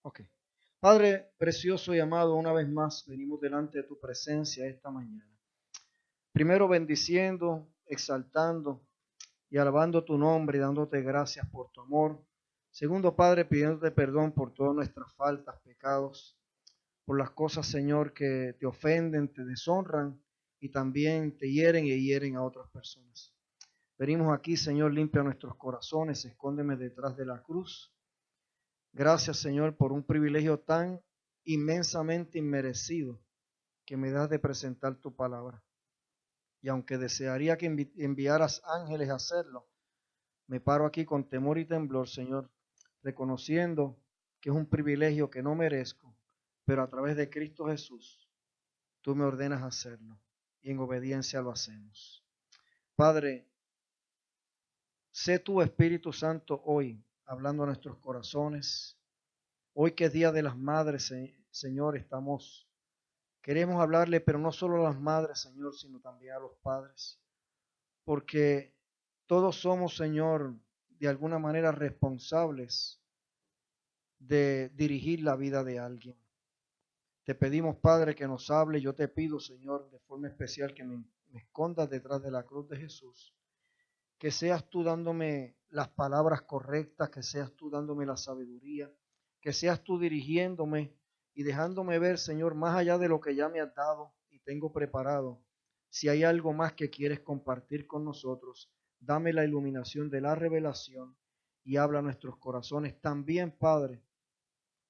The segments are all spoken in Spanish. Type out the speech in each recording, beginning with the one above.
Ok. Padre precioso y amado, una vez más venimos delante de tu presencia esta mañana. Primero bendiciendo, exaltando y alabando tu nombre y dándote gracias por tu amor. Segundo, Padre, pidiéndote perdón por todas nuestras faltas, pecados, por las cosas, Señor, que te ofenden, te deshonran y también te hieren y hieren a otras personas. Venimos aquí, Señor, limpia nuestros corazones, escóndeme detrás de la cruz. Gracias, Señor, por un privilegio tan inmensamente inmerecido que me das de presentar tu palabra. Y aunque desearía que enviaras ángeles a hacerlo, me paro aquí con temor y temblor, Señor, reconociendo que es un privilegio que no merezco, pero a través de Cristo Jesús, tú me ordenas hacerlo y en obediencia lo hacemos. Padre, sé tu Espíritu Santo hoy hablando a nuestros corazones. Hoy que es Día de las Madres, Señor, queremos hablarle, pero no solo a las madres, Señor, sino también a los padres, porque todos somos, Señor, de alguna manera responsables de dirigir la vida de alguien. Te pedimos, Padre, que nos hable. Yo te pido, Señor, de forma especial que me escondas detrás de la cruz de Jesús, que seas tú dándome las palabras correctas, que seas tú dándome la sabiduría, que seas tú dirigiéndome y dejándome ver, Señor, más allá de lo que ya me has dado y tengo preparado. Si hay algo más que quieres compartir con nosotros, dame la iluminación de la revelación y habla a nuestros corazones. También, Padre,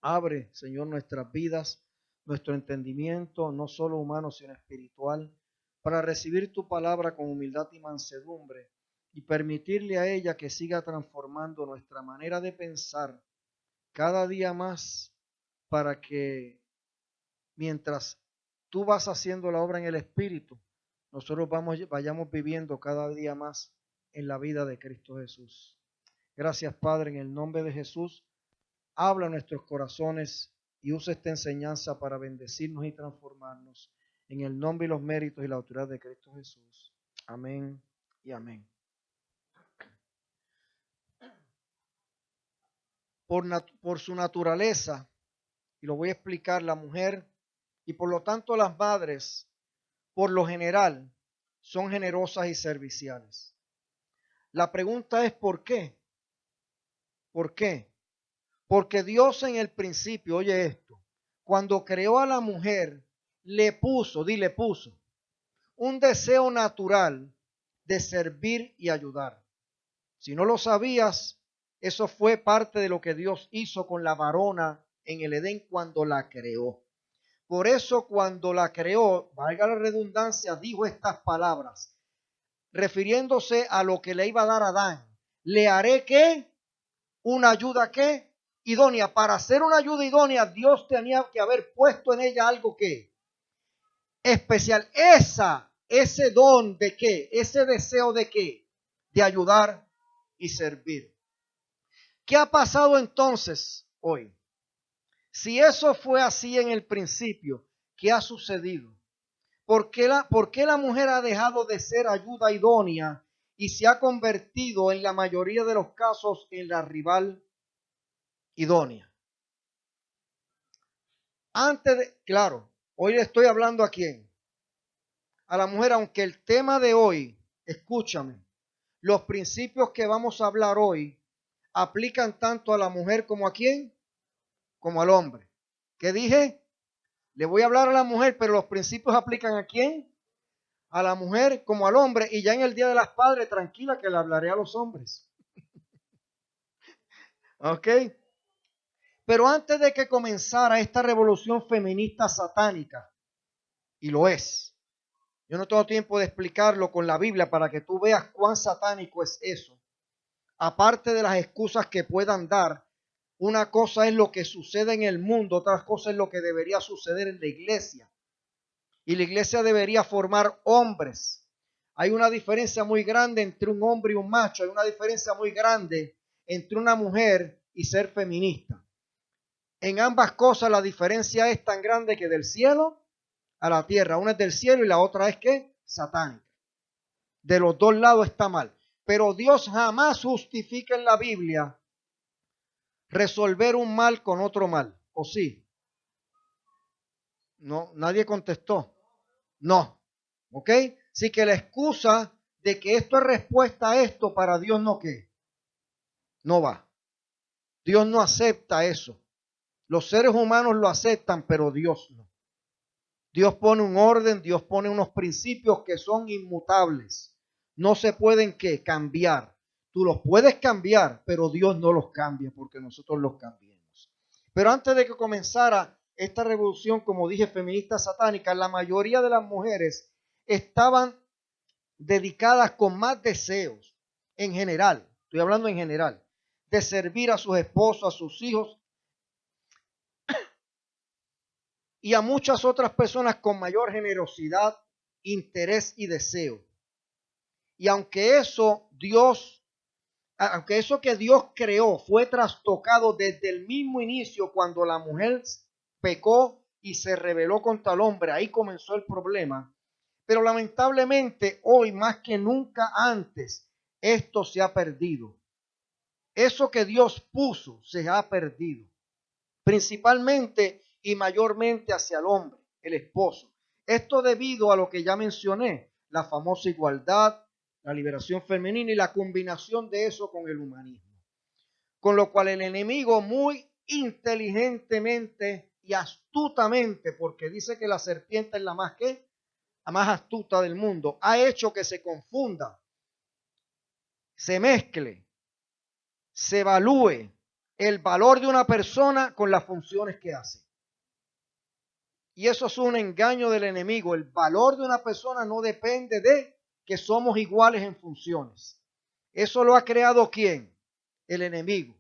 abre, Señor, nuestras vidas, nuestro entendimiento, no solo humano, sino espiritual, para recibir tu palabra con humildad y mansedumbre y permitirle a ella que siga transformando nuestra manera de pensar cada día más para que mientras tú vas haciendo la obra en el Espíritu, nosotros vayamos viviendo cada día más en la vida de Cristo Jesús. Gracias, Padre, en el nombre de Jesús. Habla a nuestros corazones y usa esta enseñanza para bendecirnos y transformarnos en el nombre y los méritos y la autoridad de Cristo Jesús. Amén y amén. Por su naturaleza, y lo voy a explicar, la mujer y por lo tanto las madres, por lo general, son generosas y serviciales. La pregunta es ¿por qué? ¿Por qué? Porque Dios en el principio, oye esto, cuando creó a la mujer, le puso un deseo natural de servir y ayudar. Si no lo sabías, eso fue parte de lo que Dios hizo con la varona en el Edén cuando la creó. Por eso cuando la creó, valga la redundancia, dijo estas palabras, refiriéndose a lo que le iba a dar a Adán. Le haré ¿qué? Una ayuda ¿qué? Idónea. Para hacer una ayuda idónea, Dios tenía que haber puesto en ella algo ¿qué? Especial. Ese don de qué, ese deseo de qué, de ayudar y servir. ¿Qué ha pasado entonces hoy? Si eso fue así en el principio, ¿qué ha sucedido? ¿Por qué la mujer ha dejado de ser ayuda idónea y se ha convertido en la mayoría de los casos en la rival idónea? Claro, hoy le estoy hablando a quién, a la mujer, aunque el tema de hoy, escúchame, los principios que vamos a hablar hoy aplican tanto a la mujer como a quién, como al hombre. ¿Qué dije? Le voy a hablar a la mujer, pero los principios aplican a quién, a la mujer como al hombre, y ya en el Día de las Padres, tranquila que le hablaré a los hombres. ¿Ok? Pero antes de que comenzara esta revolución feminista satánica, y lo es, yo no tengo tiempo de explicarlo con la Biblia para que tú veas cuán satánico es eso. Aparte de las excusas que puedan dar, una cosa es lo que sucede en el mundo, otra cosa es lo que debería suceder en la iglesia. Y la iglesia debería formar hombres. Hay una diferencia muy grande entre un hombre y un macho. Hay una diferencia muy grande entre una mujer y ser feminista. En ambas cosas la diferencia es tan grande que del cielo a la tierra. Una es del cielo y la otra es ¿qué? Satánica. De los dos lados está mal. Pero Dios jamás justifica en la Biblia resolver un mal con otro mal. ¿O sí? No, nadie contestó. No. ¿Ok? Así que la excusa de que esto es respuesta a esto, para Dios no qué. No va. Dios no acepta eso. Los seres humanos lo aceptan, pero Dios no. Dios pone un orden, Dios pone unos principios que son inmutables. No se pueden ¿qué? Cambiar. Tú los puedes cambiar, pero Dios no los cambia porque nosotros los cambiamos. Pero antes de que comenzara esta revolución, como dije, feminista satánica, la mayoría de las mujeres estaban dedicadas con más deseos, en general, estoy hablando en general, de servir a sus esposos, a sus hijos y a muchas otras personas con mayor generosidad, interés y deseo. Y aunque eso que Dios creó fue trastocado desde el mismo inicio cuando la mujer pecó y se rebeló contra el hombre, ahí comenzó el problema. Pero lamentablemente hoy más que nunca antes esto se ha perdido. Eso que Dios puso se ha perdido. Principalmente y mayormente hacia el hombre, el esposo. Esto debido a lo que ya mencioné, la famosa igualdad, la liberación femenina y la combinación de eso con el humanismo. Con lo cual el enemigo muy inteligentemente y astutamente, porque dice que la serpiente es la más astuta del mundo, ha hecho que se confunda, se mezcle, se evalúe el valor de una persona con las funciones que hace. Y eso es un engaño del enemigo. El valor de una persona no depende de que somos iguales en funciones. Eso lo ha creado ¿quién? El enemigo.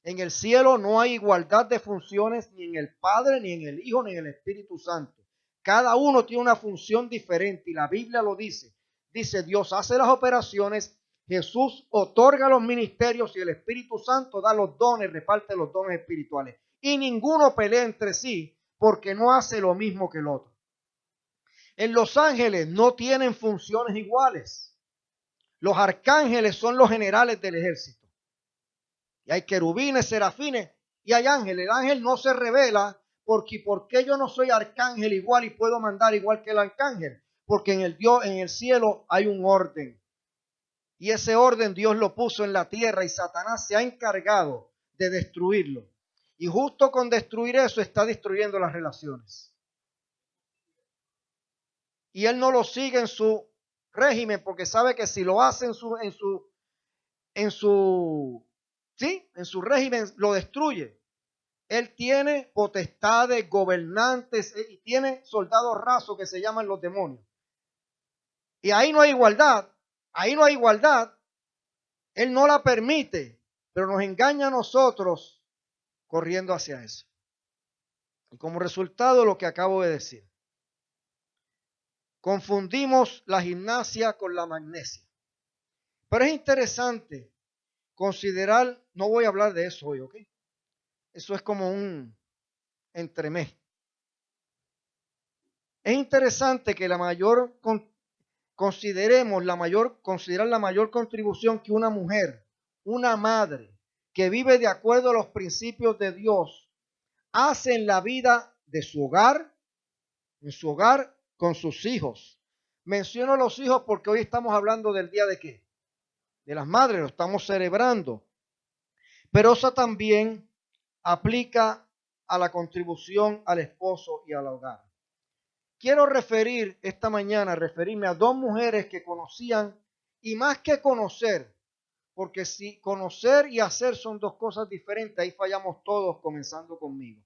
En el cielo no hay igualdad de funciones ni en el Padre, ni en el Hijo, ni en el Espíritu Santo. Cada uno tiene una función diferente y la Biblia lo dice. Dice, Dios hace las operaciones, Jesús otorga los ministerios y el Espíritu Santo da los dones, reparte los dones espirituales. Y ninguno pelea entre sí porque no hace lo mismo que el otro. En los ángeles no tienen funciones iguales. Los arcángeles son los generales del ejército. Y hay querubines, serafines y hay ángeles. El ángel no se revela porque ¿por qué yo no soy arcángel igual y puedo mandar igual que el arcángel? Porque en el cielo hay un orden. Y ese orden Dios lo puso en la tierra y Satanás se ha encargado de destruirlo. Y justo con destruir eso está destruyendo las relaciones. Y él no lo sigue en su régimen porque sabe que si lo hace en su régimen lo destruye. Él tiene potestades, gobernantes y tiene soldados rasos que se llaman los demonios. Y ahí no hay igualdad. Ahí no hay igualdad. Él no la permite, pero nos engaña a nosotros corriendo hacia eso. Y como resultado lo que acabo de decir. Confundimos la gimnasia con la magnesia. Pero es interesante considerar, no voy a hablar de eso hoy, ¿ok? Eso es como un entremés. Es interesante que considerar la mayor contribución que una mujer, una madre, que vive de acuerdo a los principios de Dios, hace en la vida de su hogar, con sus hijos. Menciono los hijos porque hoy estamos hablando del día de ¿qué? De las madres, lo estamos celebrando. Pero eso también aplica a la contribución al esposo y al hogar. Quiero referirme a dos mujeres que conocían, y más que conocer, porque si conocer y hacer son dos cosas diferentes, ahí fallamos todos, comenzando conmigo.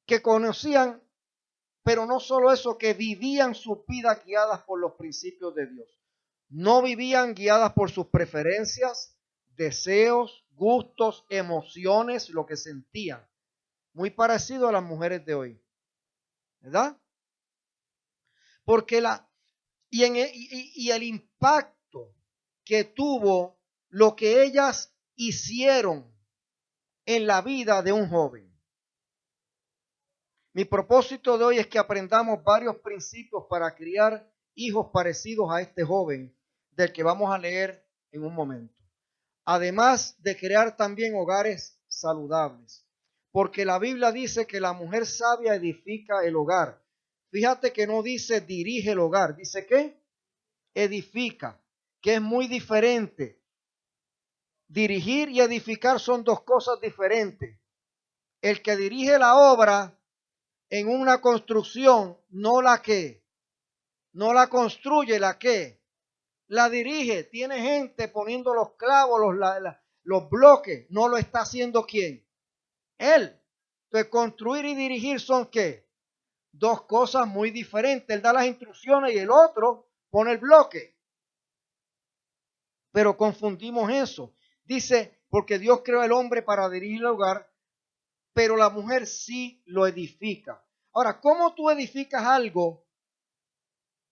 Que conocían, pero no solo eso, que vivían su vida guiadas por los principios de Dios. No vivían guiadas por sus preferencias, deseos, gustos, emociones, lo que sentían. Muy parecido a las mujeres de hoy, ¿verdad? Porque el impacto que tuvo lo que ellas hicieron en la vida de un joven. Mi propósito de hoy es que aprendamos varios principios para criar hijos parecidos a este joven del que vamos a leer en un momento. Además de crear también hogares saludables. porque la Biblia dice que la mujer sabia edifica el hogar. Fíjate que no dice dirige el hogar, dice que edifica, que es muy diferente. Dirigir y edificar son dos cosas diferentes. El que dirige la obra en una construcción, no la construye, la dirige. Tiene gente poniendo los clavos, los bloques. No lo está haciendo ¿quién? Él. Entonces, construir y dirigir son ¿qué? Dos cosas muy diferentes. Él da las instrucciones y el otro pone el bloque. Pero confundimos eso. Dice, porque Dios creó al hombre para dirigir el hogar, pero la mujer sí lo edifica. Ahora, ¿cómo tú edificas algo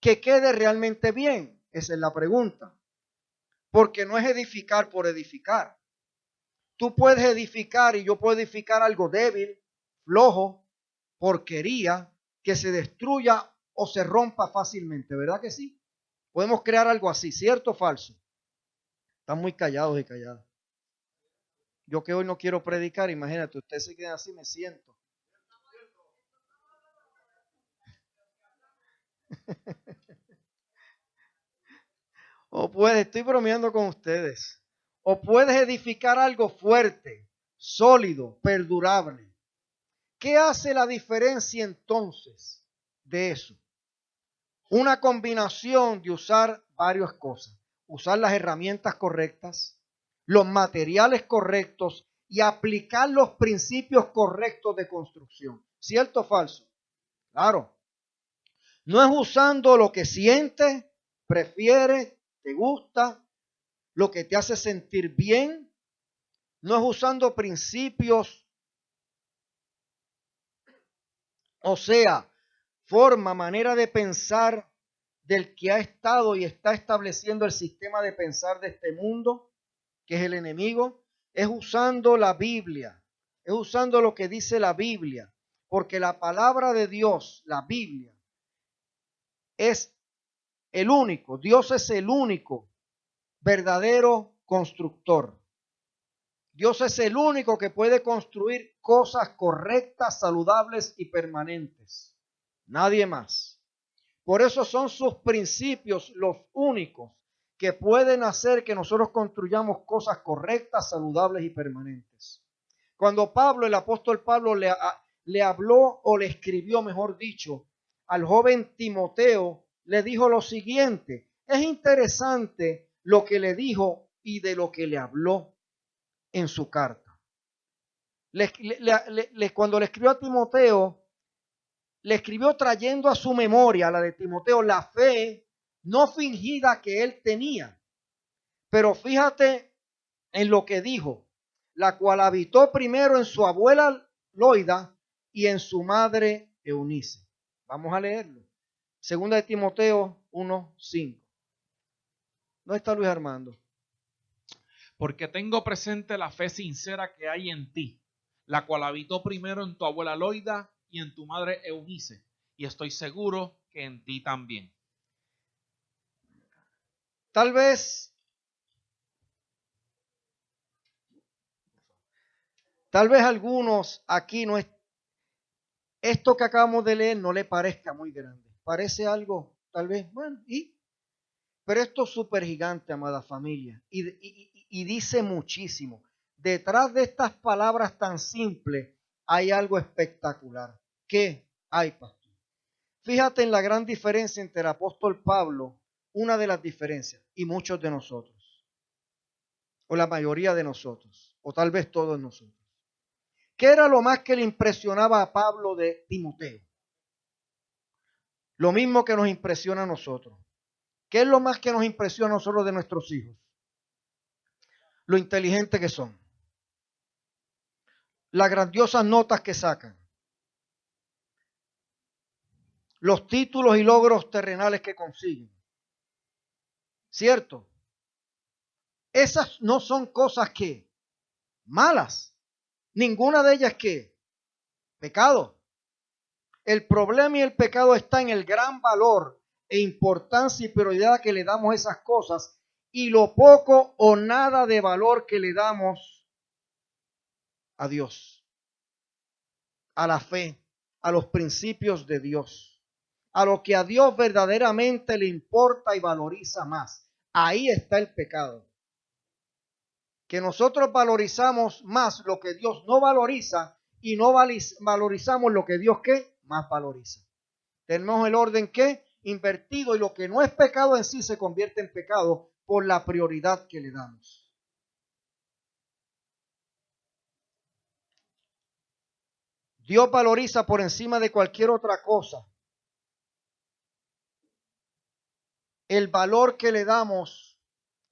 que quede realmente bien? Esa es la pregunta. Porque no es edificar por edificar. Tú puedes edificar y yo puedo edificar algo débil, flojo, porquería, que se destruya o se rompa fácilmente, ¿verdad que sí? Podemos crear algo así, ¿cierto o falso? Están muy callados y calladas. Yo que hoy no quiero predicar, imagínate, ustedes se quedan así, me siento. O puedes, estoy bromeando con ustedes. O puedes edificar algo fuerte, sólido, perdurable. ¿Qué hace la diferencia entonces de eso? Una combinación de usar varias cosas. Usar las herramientas correctas, los materiales correctos y aplicar los principios correctos de construcción. ¿Cierto o falso? Claro. No es usando lo que sientes, prefieres, te gusta, lo que te hace sentir bien. No es usando principios, o sea, forma, manera de pensar del que ha estado y está estableciendo el sistema de pensar de este mundo, que es el enemigo. Es usando la Biblia, es usando lo que dice la Biblia, porque la palabra de Dios, la Biblia, es el único, Dios es el único verdadero constructor. Dios es el único que puede construir cosas correctas, saludables y permanentes. Nadie más. Por eso son sus principios los únicos que pueden hacer que nosotros construyamos cosas correctas, saludables y permanentes. Cuando Pablo, el apóstol Pablo, le habló o le escribió, mejor dicho, al joven Timoteo, le dijo lo siguiente. Es interesante lo que le dijo y de lo que le habló en su carta. Cuando le escribió a Timoteo, le escribió trayendo a su memoria, la de Timoteo, la fe no fingida que él tenía. Pero fíjate en lo que dijo, la cual habitó primero en su abuela Loida y en su madre Eunice. Vamos a leerlo. Segunda de Timoteo 1:5. ¿Dónde está Luis Armando? Porque tengo presente la fe sincera que hay en ti, la cual habitó primero en tu abuela Loida y en tu madre Eunice, y estoy seguro que en ti también. Tal vez algunos aquí no es, esto que acabamos de leer no le parezca muy grande. Parece algo, tal vez, bueno, pero esto es súper gigante, amada familia, y dice muchísimo. Detrás de estas palabras tan simples hay algo espectacular. ¿Qué hay, pastor? Fíjate en la gran diferencia entre el apóstol Pablo, una de las diferencias, y muchos de nosotros, o la mayoría de nosotros, o tal vez todos nosotros. ¿Qué era lo más que le impresionaba a Pablo de Timoteo? Lo mismo que nos impresiona a nosotros. ¿Qué es lo más que nos impresiona a nosotros de nuestros hijos? Lo inteligentes que son. Las grandiosas notas que sacan. Los títulos y logros terrenales que consiguen. ¿Cierto? Esas no son cosas que malas. Ninguna de ellas que pecado. El problema y el pecado está en el gran valor e importancia y prioridad que le damos a esas cosas y lo poco o nada de valor que le damos a Dios. a la fe, a los principios de Dios, a lo que a Dios verdaderamente le importa y valoriza más. Ahí está el pecado. Que nosotros valorizamos más lo que Dios no valoriza y no valorizamos lo que Dios ¿qué? Más valoriza. Tenemos el orden ¿qué? Invertido, y lo que no es pecado en sí se convierte en pecado por la prioridad que le damos. Dios valoriza por encima de cualquier otra cosa el valor que le damos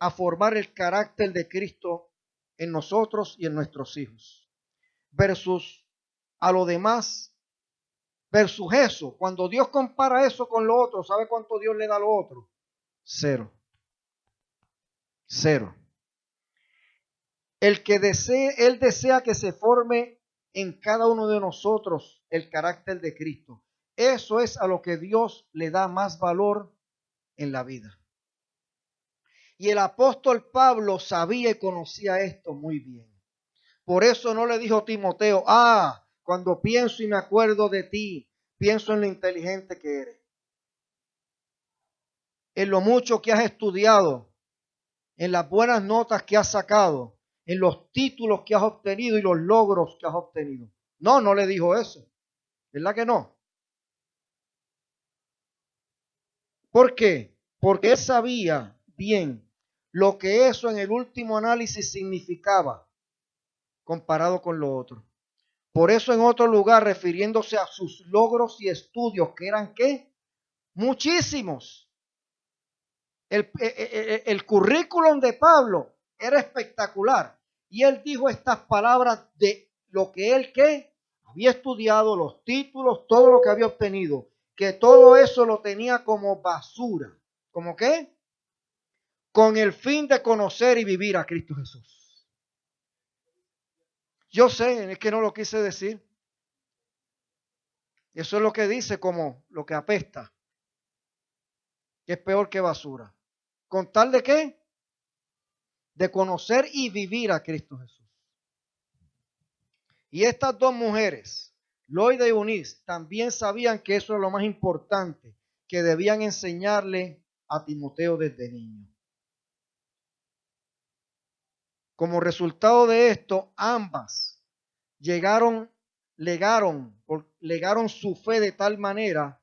a formar el carácter de Cristo en nosotros y en nuestros hijos, versus a lo demás, versus eso. Cuando Dios compara eso con lo otro, ¿sabe cuánto Dios le da a lo otro? Cero. Cero. Él desea que se forme en cada uno de nosotros el carácter de Cristo. Eso es a lo que Dios le da más valor en la vida. Y el apóstol Pablo sabía y conocía esto muy bien. Por eso no le dijo a Timoteo, cuando pienso y me acuerdo de ti, pienso en lo inteligente que eres, en lo mucho que has estudiado, en las buenas notas que has sacado, en los títulos que has obtenido y los logros que has obtenido. No, no le dijo eso. ¿Verdad que no? ¿Por qué? Porque él sabía bien lo que eso en el último análisis significaba comparado con lo otro. Por eso en otro lugar, refiriéndose a sus logros y estudios, que eran ¿qué? Muchísimos. El currículum de Pablo era espectacular. Y él dijo estas palabras de lo que él ¿qué? Había estudiado, los títulos, todo lo que había obtenido. Que todo eso lo tenía como basura. ¿Cómo qué? Con el fin de conocer y vivir a Cristo Jesús. Yo sé, es que no lo quise decir. Eso es lo que dice como lo que apesta, que es peor que basura. ¿Con tal de qué? De conocer y vivir a Cristo Jesús. Y estas dos mujeres, Loida y Eunice, también sabían que eso es lo más importante que debían enseñarle a Timoteo desde niño. Como resultado de esto, ambas legaron su fe de tal manera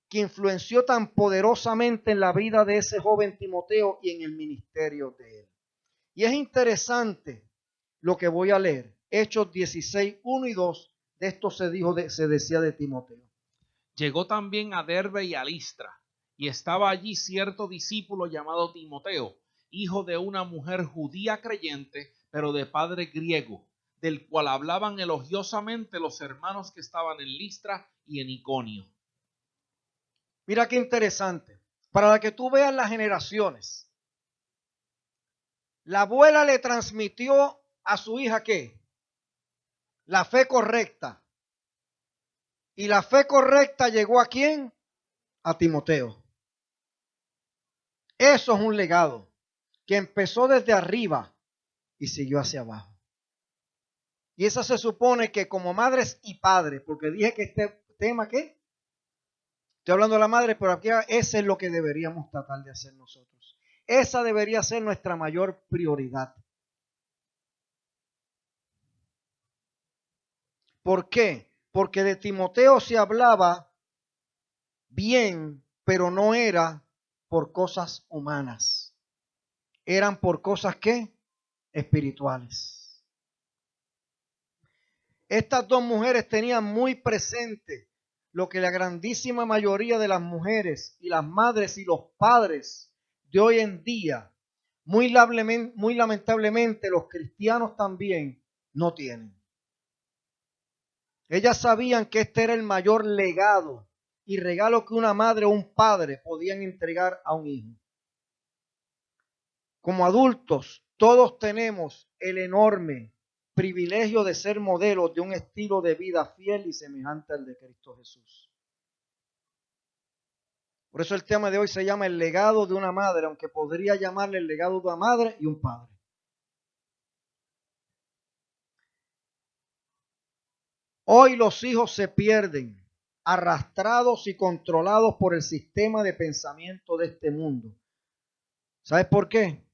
que influenció tan poderosamente en la vida de ese joven Timoteo y en el ministerio de él. Y es interesante lo que voy a leer. Hechos 16, 1 y 2, de esto se decía de Timoteo. Llegó también a Derbe y a Listra, y estaba allí cierto discípulo llamado Timoteo, hijo de una mujer judía creyente, pero de padre griego, del cual hablaban elogiosamente los hermanos que estaban en Listra y en Iconio. Mira qué interesante. Para que tú veas las generaciones. La abuela le transmitió a su hija ¿qué? La fe correcta. Y la fe correcta llegó ¿a quién? A Timoteo. Eso es un legado que empezó desde arriba y siguió hacia abajo. Y eso se supone que como madres y padres, porque dije que este tema ¿qué? Estoy hablando de la madre, pero aquí ese es lo que deberíamos tratar de hacer nosotros. Esa debería ser nuestra mayor prioridad. ¿Por qué? Porque de Timoteo se hablaba bien, pero no era por cosas humanas. Eran por cosas ¿qué? Espirituales. Estas dos mujeres tenían muy presente lo que la grandísima mayoría de las mujeres y las madres y los padres de hoy en día, muy lamentablemente los cristianos también no tienen. Ellas sabían que este era el mayor legado y regalo que una madre o un padre podían entregar a un hijo. Como adultos, todos tenemos el enorme privilegio de ser modelos de un estilo de vida fiel y semejante al de Cristo Jesús. Por eso el tema de hoy se llama el legado de una madre, aunque podría llamarle el legado de una madre y un padre. Hoy los hijos se pierden, arrastrados y controlados por el sistema de pensamiento de este mundo. ¿Sabes por qué?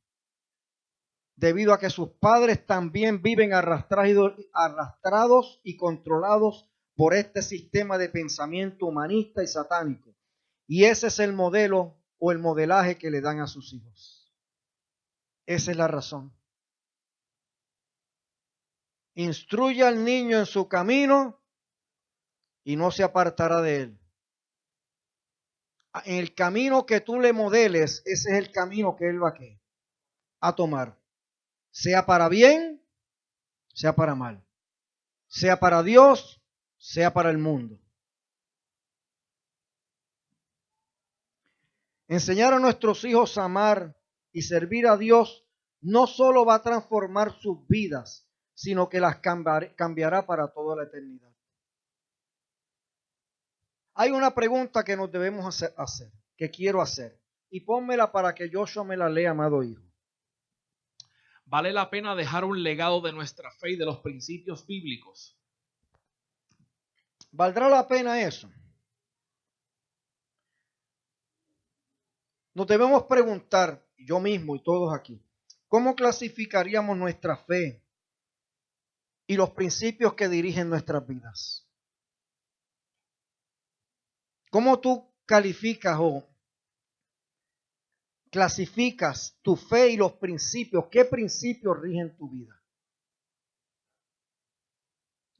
Debido a que sus padres también viven arrastrados y controlados por este sistema de pensamiento humanista y satánico. Y ese es el modelo o el modelaje que le dan a sus hijos. Esa es la razón. Instruye al niño en su camino y no se apartará de él. En el camino que tú le modeles, ese es el camino que él va a tomar. Sea para bien, sea para mal. Sea para Dios, sea para el mundo. Enseñar a nuestros hijos a amar y servir a Dios no solo va a transformar sus vidas, sino que las cambiará para toda la eternidad. Hay una pregunta que nos debemos hacer, que quiero hacer, y pónmela para que Joshua me la lea, amado hijo. ¿Vale la pena dejar un legado de nuestra fe y de los principios bíblicos? ¿Valdrá la pena eso? Nos debemos preguntar, yo mismo y todos aquí, ¿cómo clasificaríamos nuestra fe y los principios que dirigen nuestras vidas? ¿Cómo tú calificas o clasificas tu fe y los principios? ¿Qué principios rigen tu vida?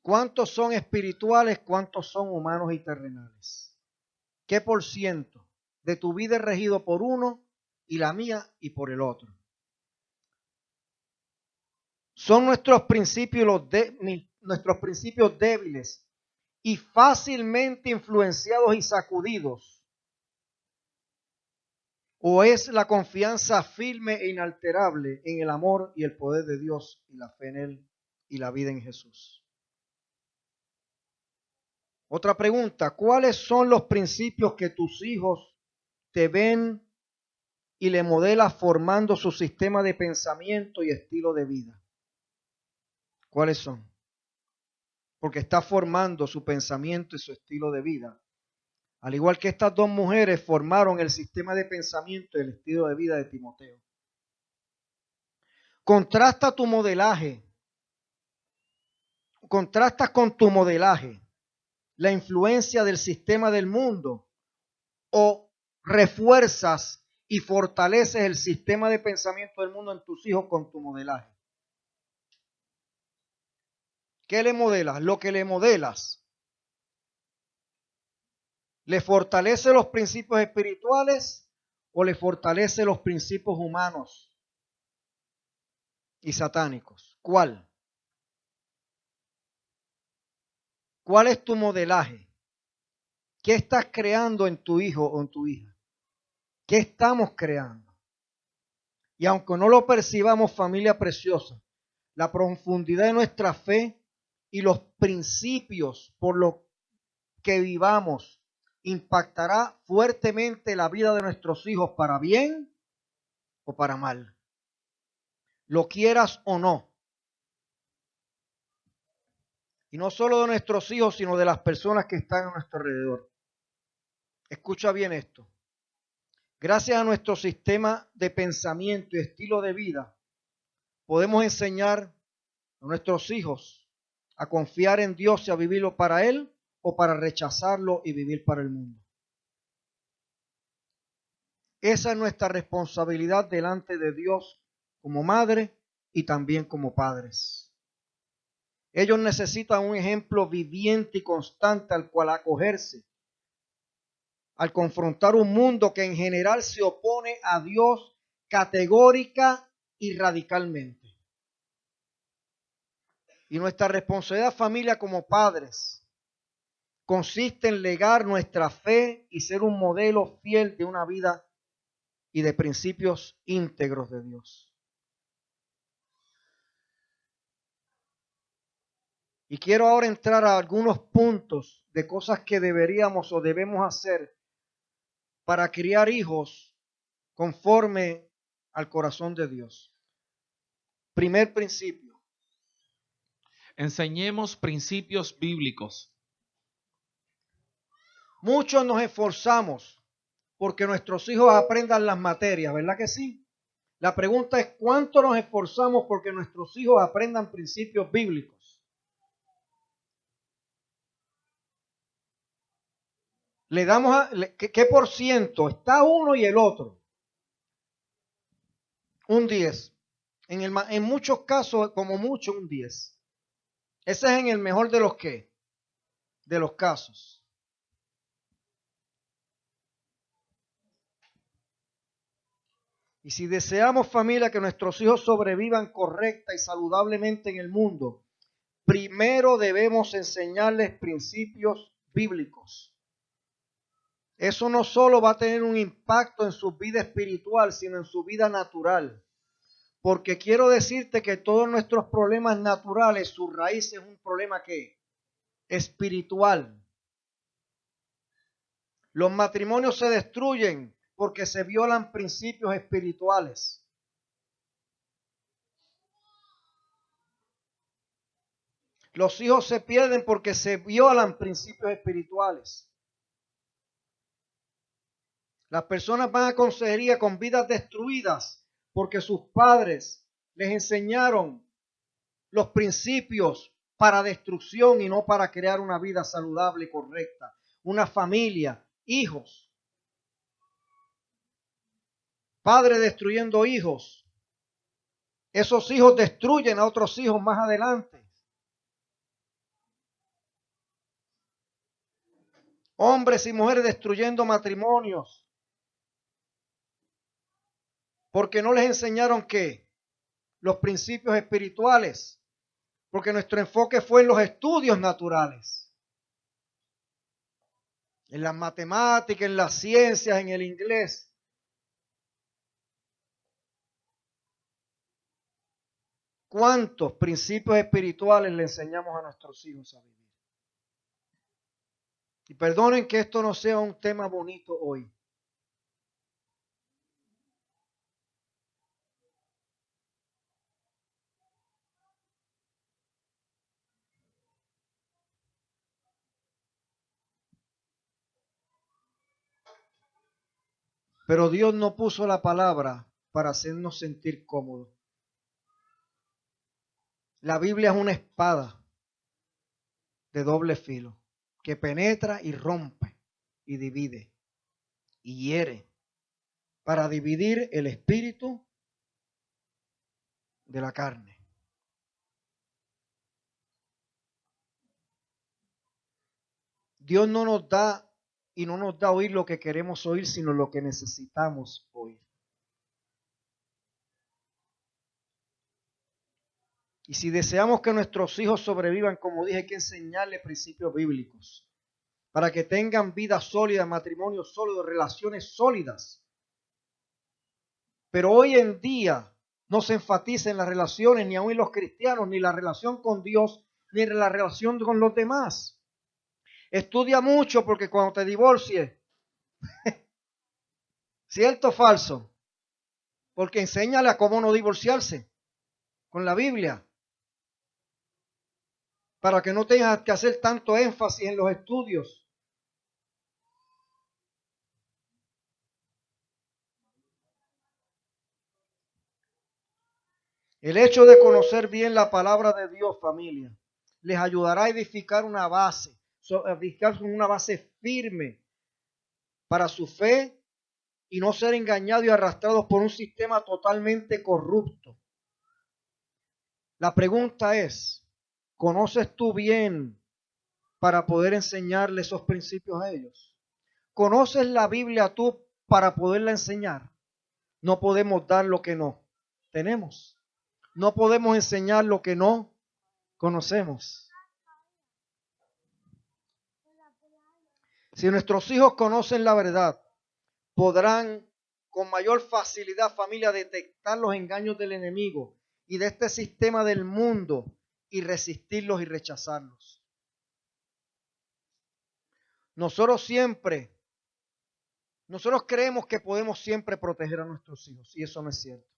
¿Cuántos son espirituales? ¿Cuántos son humanos y terrenales? ¿Qué por ciento de tu vida es regido por uno y la mía y por el otro? Son nuestros principios nuestros principios débiles y fácilmente influenciados y sacudidos, ¿o es la confianza firme e inalterable en el amor y el poder de Dios y la fe en Él y la vida en Jesús? Otra pregunta, ¿cuáles son los principios que tus hijos te ven y le modelas formando su sistema de pensamiento y estilo de vida? ¿Cuáles son? Porque está formando su pensamiento y su estilo de vida. Al igual que estas dos mujeres formaron el sistema de pensamiento y el estilo de vida de Timoteo. Contrasta tu modelaje. Contrastas con tu modelaje la influencia del sistema del mundo o refuerzas y fortaleces el sistema de pensamiento del mundo en tus hijos con tu modelaje. ¿Qué le modelas? Lo que le modelas. ¿Le fortalece los principios espirituales o le fortalece los principios humanos y satánicos? ¿Cuál? ¿Cuál es tu modelaje? ¿Qué estás creando en tu hijo o en tu hija? ¿Qué estamos creando? Y aunque no lo percibamos, familia preciosa, la profundidad de nuestra fe y los principios por los que vivamos impactará fuertemente la vida de nuestros hijos para bien o para mal. Lo quieras o no. Y no solo de nuestros hijos, sino de las personas que están a nuestro alrededor. Escucha bien esto. Gracias a nuestro sistema de pensamiento y estilo de vida, podemos enseñar a nuestros hijos a confiar en Dios y a vivirlo para Él o para rechazarlo y vivir para el mundo. Esa es nuestra responsabilidad delante de Dios como madre y también como padres. Ellos necesitan un ejemplo viviente y constante al cual acogerse, al confrontar un mundo que en general se opone a Dios categórica y radicalmente. Y nuestra responsabilidad, familia, como padres, consiste en legar nuestra fe y ser un modelo fiel de una vida y de principios íntegros de Dios. Y quiero ahora entrar a algunos puntos de cosas que deberíamos o debemos hacer para criar hijos conforme al corazón de Dios. Primer principio. Enseñemos principios bíblicos. Muchos nos esforzamos porque nuestros hijos aprendan las materias, ¿verdad que sí? La pregunta es, ¿cuánto nos esforzamos porque nuestros hijos aprendan principios bíblicos? Le damos ¿qué por ciento? Está uno y el otro. Un 10. En muchos casos, como mucho, un 10. Ese es en el mejor de los ¿qué? De los casos. Y si deseamos, familia, que nuestros hijos sobrevivan correcta y saludablemente en el mundo, primero debemos enseñarles principios bíblicos. Eso no solo va a tener un impacto en su vida espiritual, sino en su vida natural. Porque quiero decirte que todos nuestros problemas naturales, su raíz es un problema ¿qué? Espiritual. Los matrimonios se destruyen porque se violan principios espirituales. Los hijos se pierden porque se violan principios espirituales. Las personas van a consejería con vidas destruidas porque sus padres les enseñaron los principios para destrucción y no para crear una vida saludable y correcta, una familia, hijos. Padres destruyendo hijos. Esos hijos destruyen a otros hijos más adelante. Hombres y mujeres destruyendo matrimonios. Porque no les enseñaron ¿qué? Los principios espirituales. Porque nuestro enfoque fue en los estudios naturales. En las matemáticas, en las ciencias, en el inglés. ¿Cuántos principios espirituales le enseñamos a nuestros hijos a vivir? Y perdonen que esto no sea un tema bonito hoy. Pero Dios no puso la palabra para hacernos sentir cómodos. La Biblia es una espada de doble filo que penetra y rompe y divide y hiere para dividir el espíritu de la carne. Dios no nos da y no nos da oír lo que queremos oír, sino lo que necesitamos oír. Y si deseamos que nuestros hijos sobrevivan, como dije, hay que enseñarles principios bíblicos para que tengan vida sólida, matrimonio sólido, relaciones sólidas. Pero hoy en día no se enfatiza en las relaciones, ni aún en los cristianos, ni la relación con Dios, ni en la relación con los demás. Estudia mucho porque cuando te divorcies, ¿cierto o falso? Porque enséñale a cómo no divorciarse con la Biblia. Para que no tengas que hacer tanto énfasis en los estudios. El hecho de conocer bien la palabra de Dios, familia, les ayudará a edificar una base, firme para su fe y no ser engañados y arrastrados por un sistema totalmente corrupto. La pregunta es, ¿conoces tú bien para poder enseñarle esos principios a ellos? ¿Conoces la Biblia tú para poderla enseñar? No podemos dar lo que no tenemos. No podemos enseñar lo que no conocemos. Si nuestros hijos conocen la verdad, podrán con mayor facilidad, familia, detectar los engaños del enemigo y de este sistema del mundo y resistirlos y rechazarlos. Nosotros creemos que podemos siempre proteger a nuestros hijos y eso no es cierto.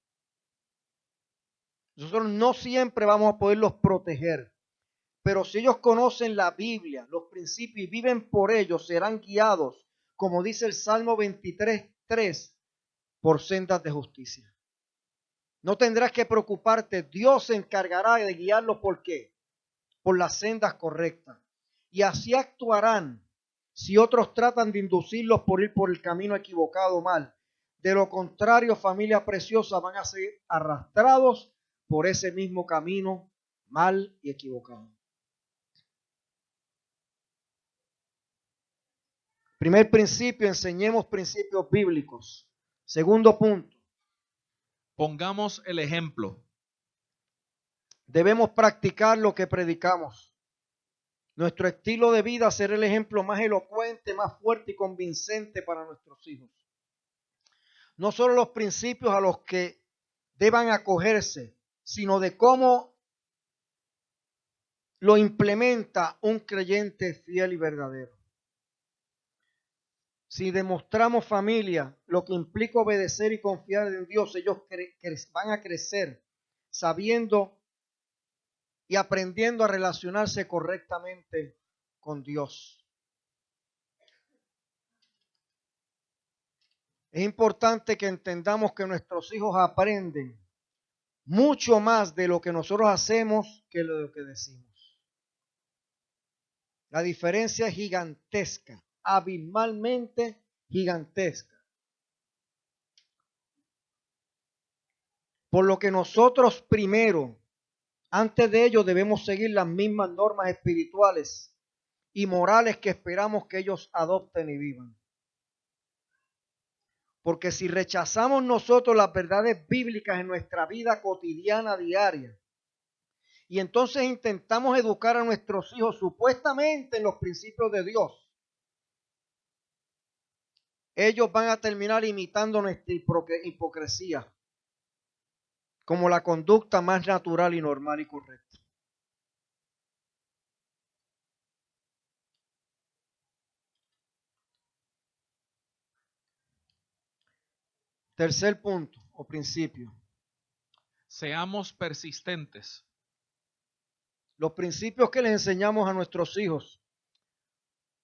Nosotros no siempre vamos a poderlos proteger. Pero si ellos conocen la Biblia, los principios y viven por ellos, serán guiados, como dice el Salmo 23:3, por sendas de justicia. No tendrás que preocuparte, Dios se encargará de guiarlos. ¿Por qué? Por las sendas correctas. Y así actuarán si otros tratan de inducirlos por ir por el camino equivocado o mal. De lo contrario, familia preciosa, van a ser arrastrados por ese mismo camino mal y equivocado. Primer principio, enseñemos principios bíblicos. Segundo punto, pongamos el ejemplo. debemos practicar lo que predicamos. Nuestro estilo de vida será el ejemplo más elocuente, más fuerte y convincente para nuestros hijos. No solo los principios a los que deban acogerse, sino de cómo lo implementa un creyente fiel y verdadero. Si demostramos, familia, lo que implica obedecer y confiar en Dios, ellos van a crecer sabiendo y aprendiendo a relacionarse correctamente con Dios. Es importante que entendamos que nuestros hijos aprenden mucho más de lo que nosotros hacemos que de lo que decimos. La diferencia es gigantesca, abismalmente gigantesca. Por lo que nosotros primero, antes de ello, debemos seguir las mismas normas espirituales y morales que esperamos que ellos adopten y vivan. Porque si rechazamos nosotros las verdades bíblicas en nuestra vida cotidiana, diaria, y entonces intentamos educar a nuestros hijos supuestamente en los principios de Dios, ellos van a terminar imitando nuestra hipocresía como la conducta más natural y normal y correcta. Tercer punto o principio. Seamos persistentes. Los principios que les enseñamos a nuestros hijos,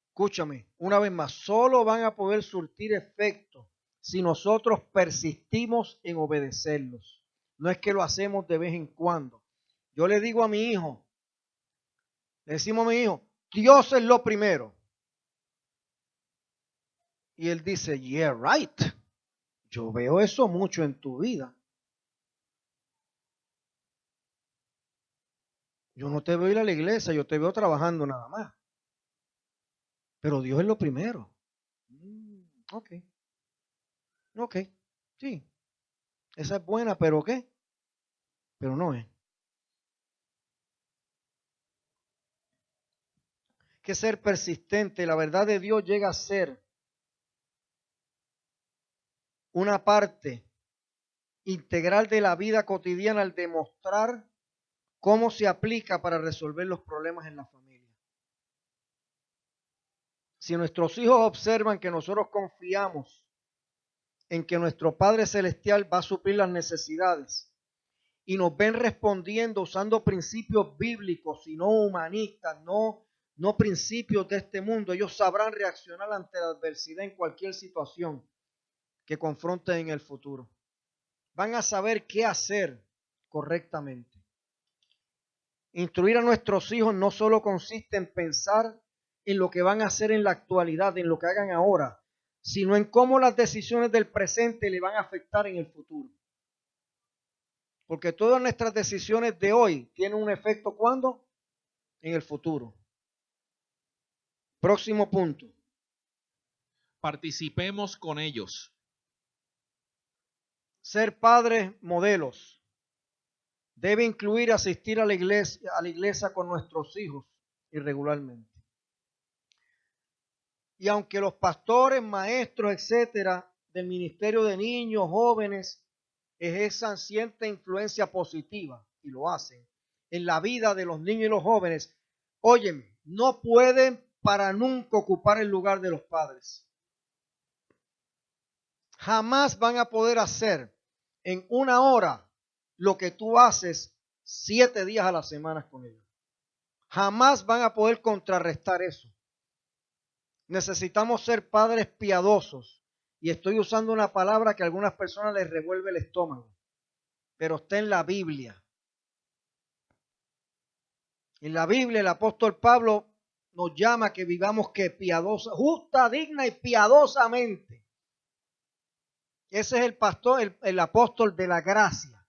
escúchame, una vez más, solo van a poder surtir efecto si nosotros persistimos en obedecerlos. No es que lo hacemos de vez en cuando. Yo le digo a mi hijo, le decimos a mi hijo, Dios es lo primero. Y él dice, yeah, right. Yo veo eso mucho en tu vida. Yo no te veo ir a la iglesia, yo te veo trabajando nada más. Pero Dios es lo primero. Ok. Ok. Sí. Esa es buena, pero ¿qué? Pero no es. Que ser persistente. La verdad de Dios llega a ser una parte integral de la vida cotidiana al demostrar cómo se aplica para resolver los problemas en la familia. Si nuestros hijos observan que nosotros confiamos en que nuestro Padre Celestial va a suplir las necesidades y nos ven respondiendo usando principios bíblicos y no humanistas, no principios de este mundo, ellos sabrán reaccionar ante la adversidad en cualquier situación que confronten en el futuro. Van a saber qué hacer correctamente. Instruir a nuestros hijos no solo consiste en pensar en lo que van a hacer en la actualidad, en lo que hagan ahora, sino en cómo las decisiones del presente le van a afectar en el futuro. Porque todas nuestras decisiones de hoy tienen un efecto ¿cuándo? En el futuro. Próximo punto. Participemos con ellos. Ser padres modelos debe incluir asistir a la iglesia con nuestros hijos irregularmente. Y aunque los pastores, maestros, etcétera, del ministerio de niños, jóvenes, ejerzan cierta influencia positiva, y lo hacen, en la vida de los niños y los jóvenes, óyeme, no pueden para nunca ocupar el lugar de los padres. Jamás van a poder hacer en una hora lo que tú haces 7 días a la semana con ellos. jamás van a poder contrarrestar eso. Necesitamos ser padres piadosos. Y estoy usando una palabra que a algunas personas les revuelve el estómago, pero está en la Biblia. En la Biblia el apóstol Pablo nos llama a que vivamos que piadosa, justa, digna y piadosamente. Ese es el pastor, el apóstol de la gracia.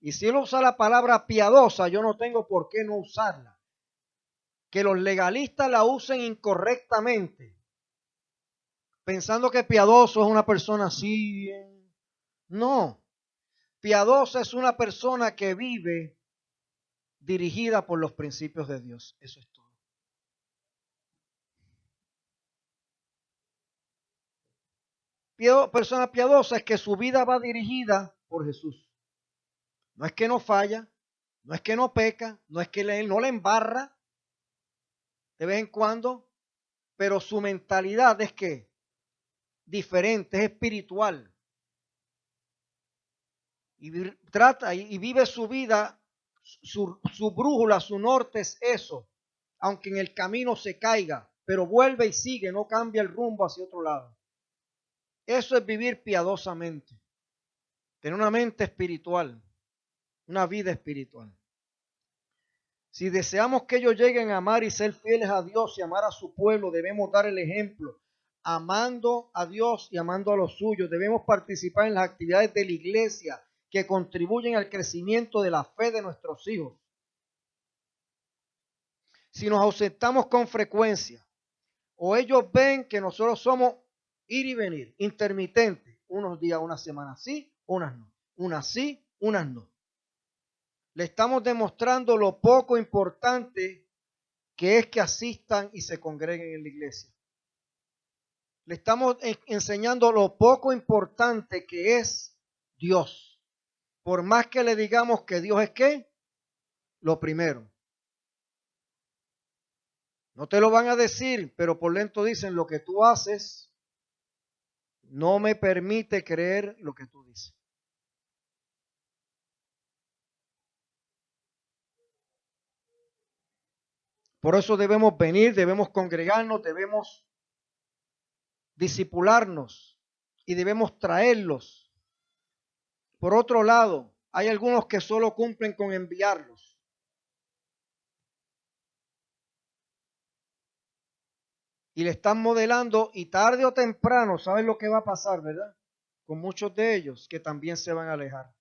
Y si él usa la palabra piadosa, yo no tengo por qué no usarla. Que los legalistas la usen incorrectamente, pensando que piadoso es una persona así. No, piadosa es una persona que vive dirigida por los principios de Dios. Eso es todo. Persona piadosa es que su vida va dirigida por Jesús. No es que no falla, no es que no peca, no es que él no le embarra de vez en cuando, pero su mentalidad es que diferente, es espiritual. Y trata y vive su vida, su brújula, su norte es eso, aunque en el camino se caiga, pero vuelve y sigue, no cambia el rumbo hacia otro lado. Eso es vivir piadosamente, tener una mente espiritual, una vida espiritual. Si deseamos que ellos lleguen a amar y ser fieles a Dios y amar a su pueblo, debemos dar el ejemplo, amando a Dios y amando a los suyos. Debemos participar en las actividades de la iglesia que contribuyen al crecimiento de la fe de nuestros hijos. Si nos ausentamos con frecuencia, o ellos ven que nosotros somos ir y venir, intermitentes, unos días, unas semanas sí, unas no, unas sí, unas no. Le estamos demostrando lo poco importante que es que asistan y se congreguen en la iglesia. Le estamos enseñando lo poco importante que es Dios. Por más que le digamos que Dios es ¿qué? Lo primero. No te lo van a decir, pero por dentro dicen lo que tú haces no me permite creer lo que tú dices. Por eso debemos venir, debemos congregarnos, debemos discipularnos y debemos traerlos. Por otro lado, hay algunos que solo cumplen con enviarlos. Y le están modelando y tarde o temprano, ¿sabes lo que va a pasar, verdad? Con muchos de ellos que también se van a alejar.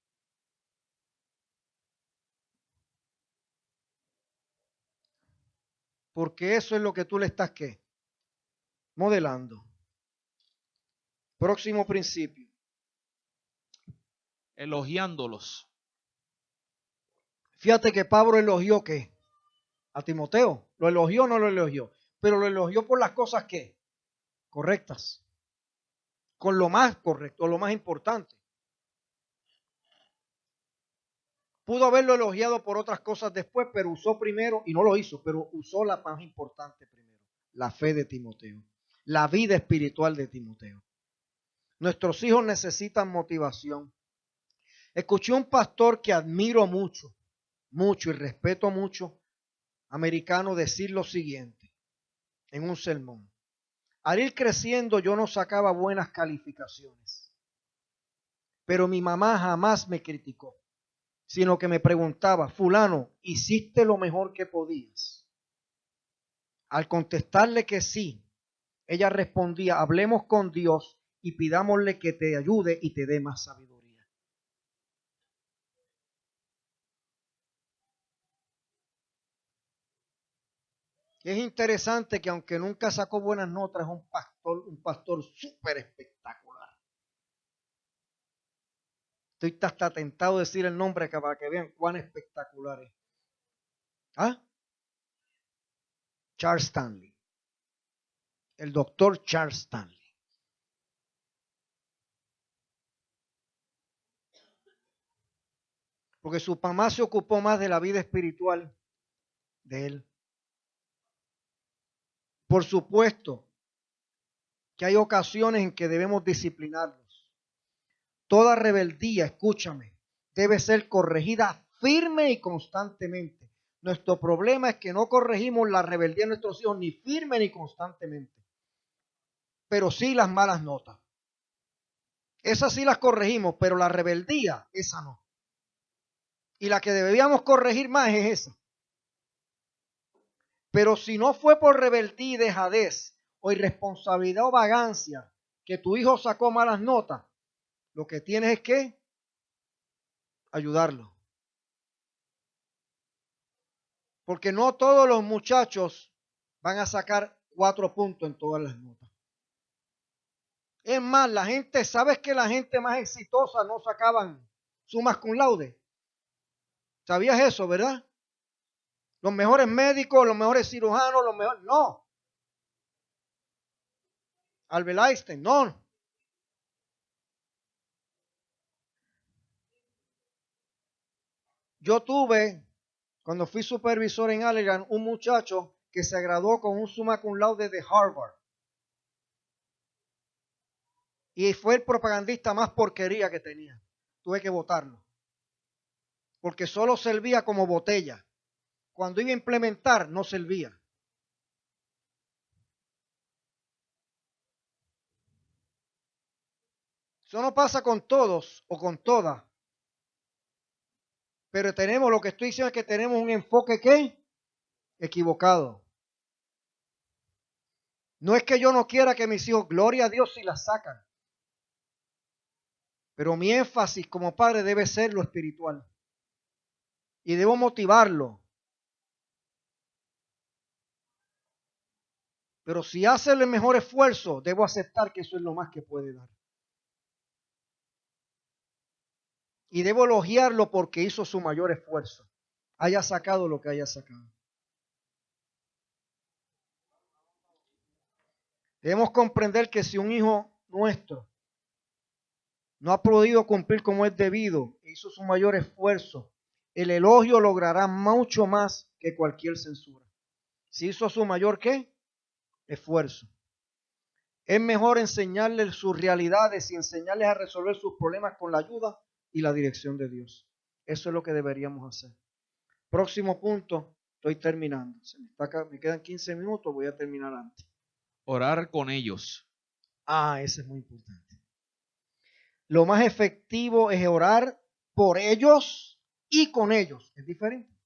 Porque eso es lo que tú le estás, ¿qué? Modelando. Próximo principio. Elogiándolos. Fíjate que Pablo elogió ¿qué? A Timoteo. ¿Lo elogió o no lo elogió? Pero lo elogió por las cosas ¿qué? Correctas. Con lo más correcto, lo más importante. Pudo haberlo elogiado por otras cosas después, pero usó primero, y no lo hizo, pero usó la más importante primero, la fe de Timoteo, la vida espiritual de Timoteo. Nuestros hijos necesitan motivación. Escuché un pastor que admiro mucho, mucho y respeto mucho, americano, decir lo siguiente en un sermón. Al ir creciendo yo no sacaba buenas calificaciones, pero mi mamá jamás me criticó, sino que me preguntaba, fulano, ¿hiciste lo mejor que podías? Al contestarle que sí, ella respondía, hablemos con Dios y pidámosle que te ayude y te dé más sabiduría. Es interesante que aunque nunca sacó buenas notas, es un pastor súper espectacular. Estoy hasta tentado de decir el nombre para que vean cuán espectacular es. ¿Ah? Charles Stanley. El doctor Charles Stanley. Porque su mamá se ocupó más de la vida espiritual de él. Por supuesto que hay ocasiones en que debemos disciplinarlos. Toda rebeldía, escúchame, debe ser corregida firme y constantemente. Nuestro problema es que no corregimos la rebeldía de nuestros hijos ni firme ni constantemente, pero sí las malas notas. Esas sí las corregimos, pero la rebeldía, esa no. Y la que deberíamos corregir más es esa. Pero si no fue por rebeldía y dejadez o irresponsabilidad o vagancia que tu hijo sacó malas notas, lo que tienes es que ayudarlo. Porque no todos los muchachos van a sacar 4 puntos en todas las notas. Es más, la gente, ¿sabes que la gente más exitosa no sacaban sumas cum laude? ¿Sabías eso, verdad? Los mejores médicos, los mejores cirujanos, los mejores... No. Albert Einstein, no. Yo tuve, cuando fui supervisor en Allegan, un muchacho que se graduó con un summa cum laude de Harvard. Y fue el propagandista más porquería que tenía. Tuve que votarlo. Porque solo servía como botella. Cuando iba a implementar, no servía. Eso no pasa con todos o con todas. Pero tenemos, lo que estoy diciendo es que tenemos un enfoque ¿qué? Equivocado. No es que yo no quiera que mis hijos, gloria a Dios si las sacan. Pero mi énfasis como padre debe ser lo espiritual. Y debo motivarlo. Pero si hace el mejor esfuerzo, debo aceptar que eso es lo más que puede dar. Y debo elogiarlo porque hizo su mayor esfuerzo. Haya sacado lo que haya sacado. Debemos comprender que si un hijo nuestro no ha podido cumplir como es debido, hizo su mayor esfuerzo, el elogio logrará mucho más que cualquier censura. Si hizo su mayor ¿qué? Esfuerzo. Es mejor enseñarles sus realidades y enseñarles a resolver sus problemas con la ayuda y la dirección de Dios. Eso es lo que deberíamos hacer. Próximo punto, estoy terminando. Me quedan 15 minutos, voy a terminar antes. Orar con ellos. Eso es muy importante. Lo más efectivo es orar por ellos y con ellos. Es diferente.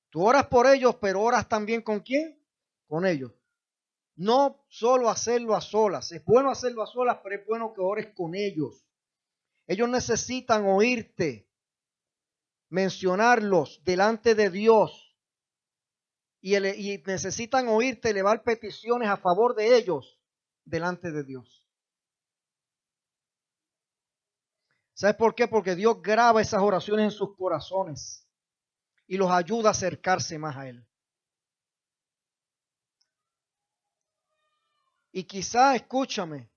Tú oras por ellos, pero oras también ¿con quién? Con ellos. No solo hacerlo a solas. Es bueno hacerlo a solas, pero es bueno que ores con ellos. Ellos necesitan oírte, mencionarlos delante de Dios. Y necesitan oírte elevar peticiones a favor de ellos delante de Dios. ¿Sabes por qué? Porque Dios graba esas oraciones en sus corazones y los ayuda a acercarse más a Él. Y quizás, escúchame,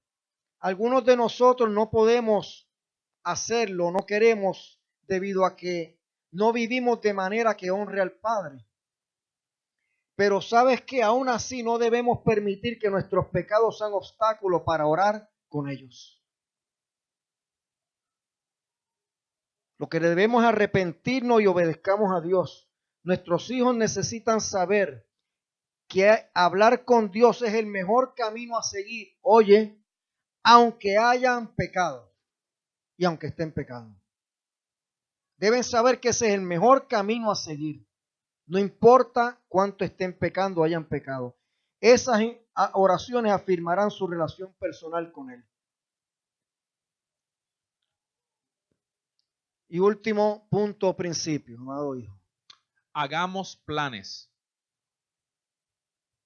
algunos de nosotros no podemos hacerlo, no queremos, debido a que no vivimos de manera que honre al Padre. Pero sabes que aún así no debemos permitir que nuestros pecados sean obstáculos para orar con ellos. Lo que debemos es arrepentirnos y obedezcamos a Dios. Nuestros hijos necesitan saber que hablar con Dios es el mejor camino a seguir. Oye, aunque hayan pecado y aunque estén pecando. Deben saber que ese es el mejor camino a seguir. No importa cuánto estén pecando o hayan pecado. Esas oraciones afirmarán su relación personal con Él. Y último punto o principio, amado hijo. Hagamos planes.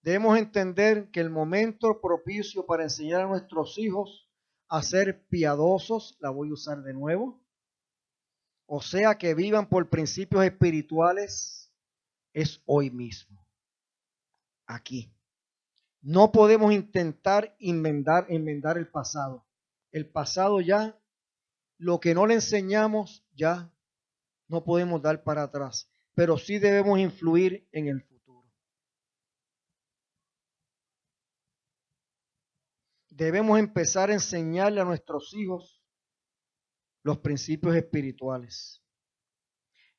Debemos entender que el momento propicio para enseñar a nuestros hijos a ser piadosos, la voy a usar de nuevo, o sea, que vivan por principios espirituales, es hoy mismo, aquí. No podemos intentar enmendar el pasado. El pasado ya, lo que no le enseñamos ya no podemos dar para atrás, pero sí debemos influir en el futuro. Debemos empezar a enseñarle a nuestros hijos los principios espirituales.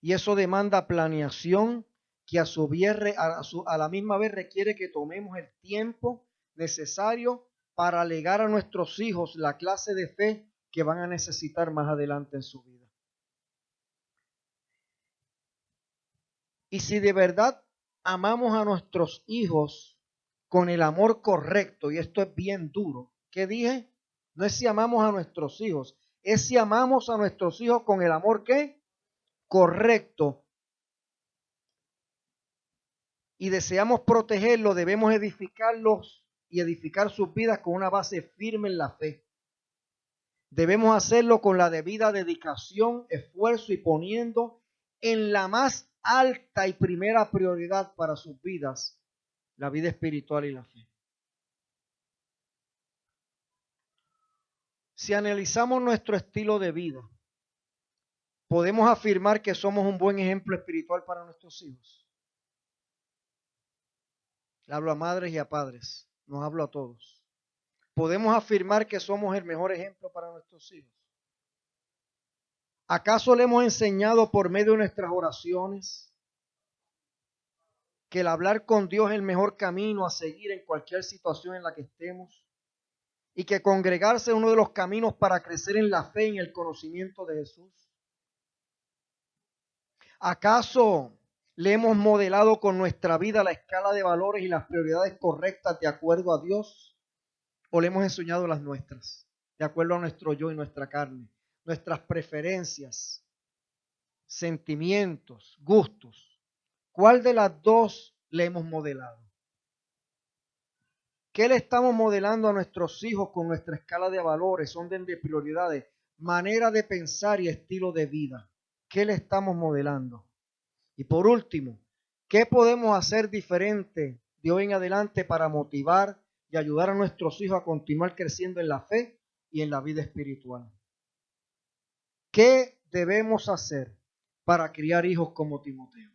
Y eso demanda planeación que a la misma vez requiere que tomemos el tiempo necesario para legar a nuestros hijos la clase de fe que van a necesitar más adelante en su vida. Y si de verdad amamos a nuestros hijos con el amor correcto, y esto es bien duro, ¿qué dije? No es si amamos a nuestros hijos, es si amamos a nuestros hijos con el amor ¿qué? Correcto. Y deseamos protegerlos, debemos edificarlos y edificar sus vidas con una base firme en la fe. Debemos hacerlo con la debida dedicación, esfuerzo y poniendo en la más alta y primera prioridad para sus vidas la vida espiritual y la fe. Si analizamos nuestro estilo de vida, podemos afirmar que somos un buen ejemplo espiritual para nuestros hijos. Le hablo a madres y a padres, nos hablo a todos. Podemos afirmar que somos el mejor ejemplo para nuestros hijos. ¿Acaso le hemos enseñado por medio de nuestras oraciones que el hablar con Dios es el mejor camino a seguir en cualquier situación en la que estemos? Y que congregarse es uno de los caminos para crecer en la fe y en el conocimiento de Jesús. ¿Acaso le hemos modelado con nuestra vida la escala de valores y las prioridades correctas de acuerdo a Dios? ¿O le hemos enseñado las nuestras, de acuerdo a nuestro yo y nuestra carne, nuestras preferencias, sentimientos, gustos? ¿Cuál de las dos le hemos modelado? ¿Qué le estamos modelando a nuestros hijos con nuestra escala de valores, orden de prioridades, manera de pensar y estilo de vida? ¿Qué le estamos modelando? Y por último, ¿qué podemos hacer diferente de hoy en adelante para motivar y ayudar a nuestros hijos a continuar creciendo en la fe y en la vida espiritual? ¿Qué debemos hacer para criar hijos como Timoteo?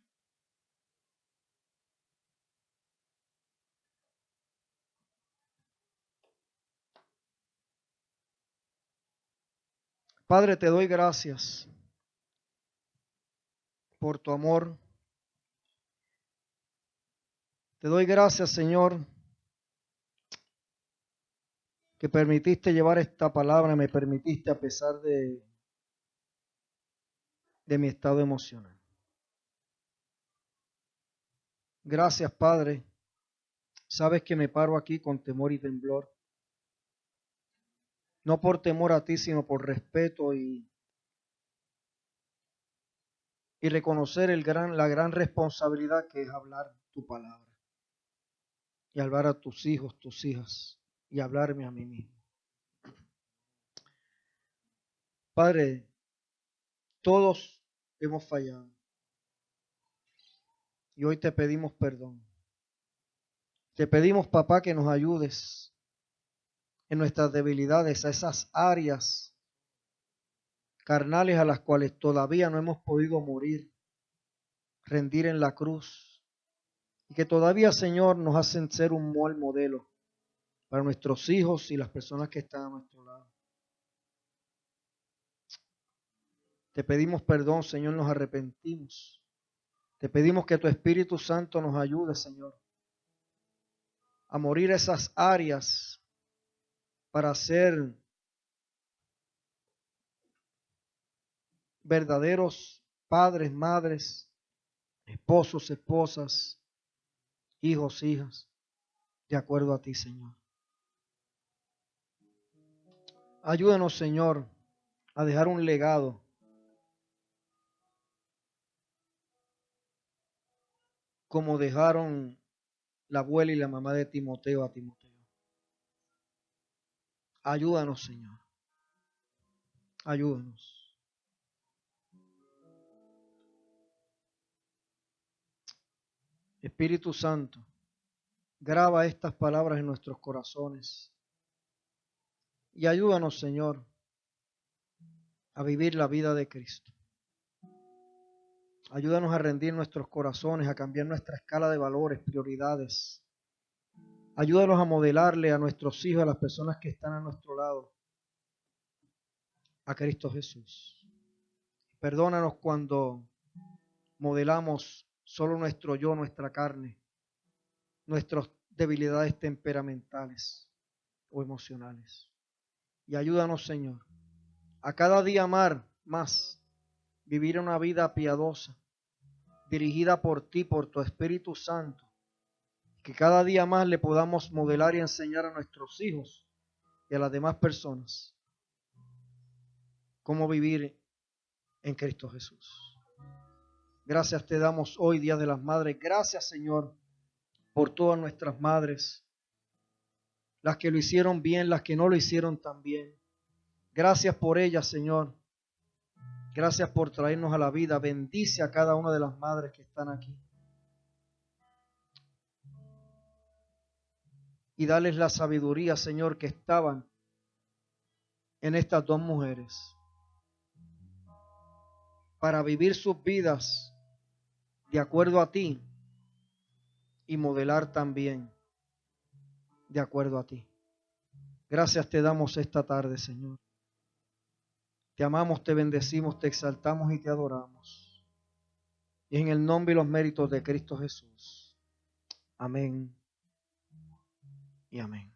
Padre, te doy gracias por tu amor. Te doy gracias, Señor, que permitiste llevar esta palabra, me permitiste a pesar de mi estado emocional. Gracias, Padre. Sabes que me paro aquí con temor y temblor. No por temor a ti, sino por respeto y reconocer la gran responsabilidad que es hablar tu palabra. Y hablar a tus hijos, tus hijas, y hablarme a mí mismo. Padre, todos hemos fallado. Y hoy te pedimos perdón. Te pedimos, papá, que nos ayudes en nuestras debilidades, a esas áreas carnales a las cuales todavía no hemos podido morir, rendir en la cruz, y que todavía, Señor, nos hacen ser un buen modelo para nuestros hijos y las personas que están a nuestro lado. Te pedimos perdón, Señor, nos arrepentimos. Te pedimos que tu Espíritu Santo nos ayude, Señor, a morir esas áreas para ser verdaderos padres, madres, esposos, esposas, hijos, hijas, de acuerdo a ti, Señor. Ayúdanos, Señor, a dejar un legado como dejaron la abuela y la mamá de Timoteo a Timoteo. Ayúdanos, Señor. Ayúdanos. Espíritu Santo, graba estas palabras en nuestros corazones y ayúdanos, Señor, a vivir la vida de Cristo. Ayúdanos a rendir nuestros corazones, a cambiar nuestra escala de valores, prioridades. Ayúdanos a modelarle a nuestros hijos, a las personas que están a nuestro lado, a Cristo Jesús. Perdónanos cuando modelamos solo nuestro yo, nuestra carne, nuestras debilidades temperamentales o emocionales. Y ayúdanos, Señor, a cada día amar más, vivir una vida piadosa, dirigida por ti, por tu Espíritu Santo, que cada día más le podamos modelar y enseñar a nuestros hijos y a las demás personas cómo vivir en Cristo Jesús. Gracias te damos hoy, Día de las Madres. Gracias, Señor, por todas nuestras madres, las que lo hicieron bien, las que no lo hicieron tan bien. Gracias por ellas, Señor. Gracias por traernos a la vida. Bendice a cada una de las madres que están aquí. Y dales la sabiduría, Señor, que estaban en estas dos mujeres, para vivir sus vidas de acuerdo a ti y modelar también de acuerdo a ti. Gracias te damos esta tarde, Señor. Te amamos, te bendecimos, te exaltamos y te adoramos. Y en el nombre y los méritos de Cristo Jesús. Amén y amén.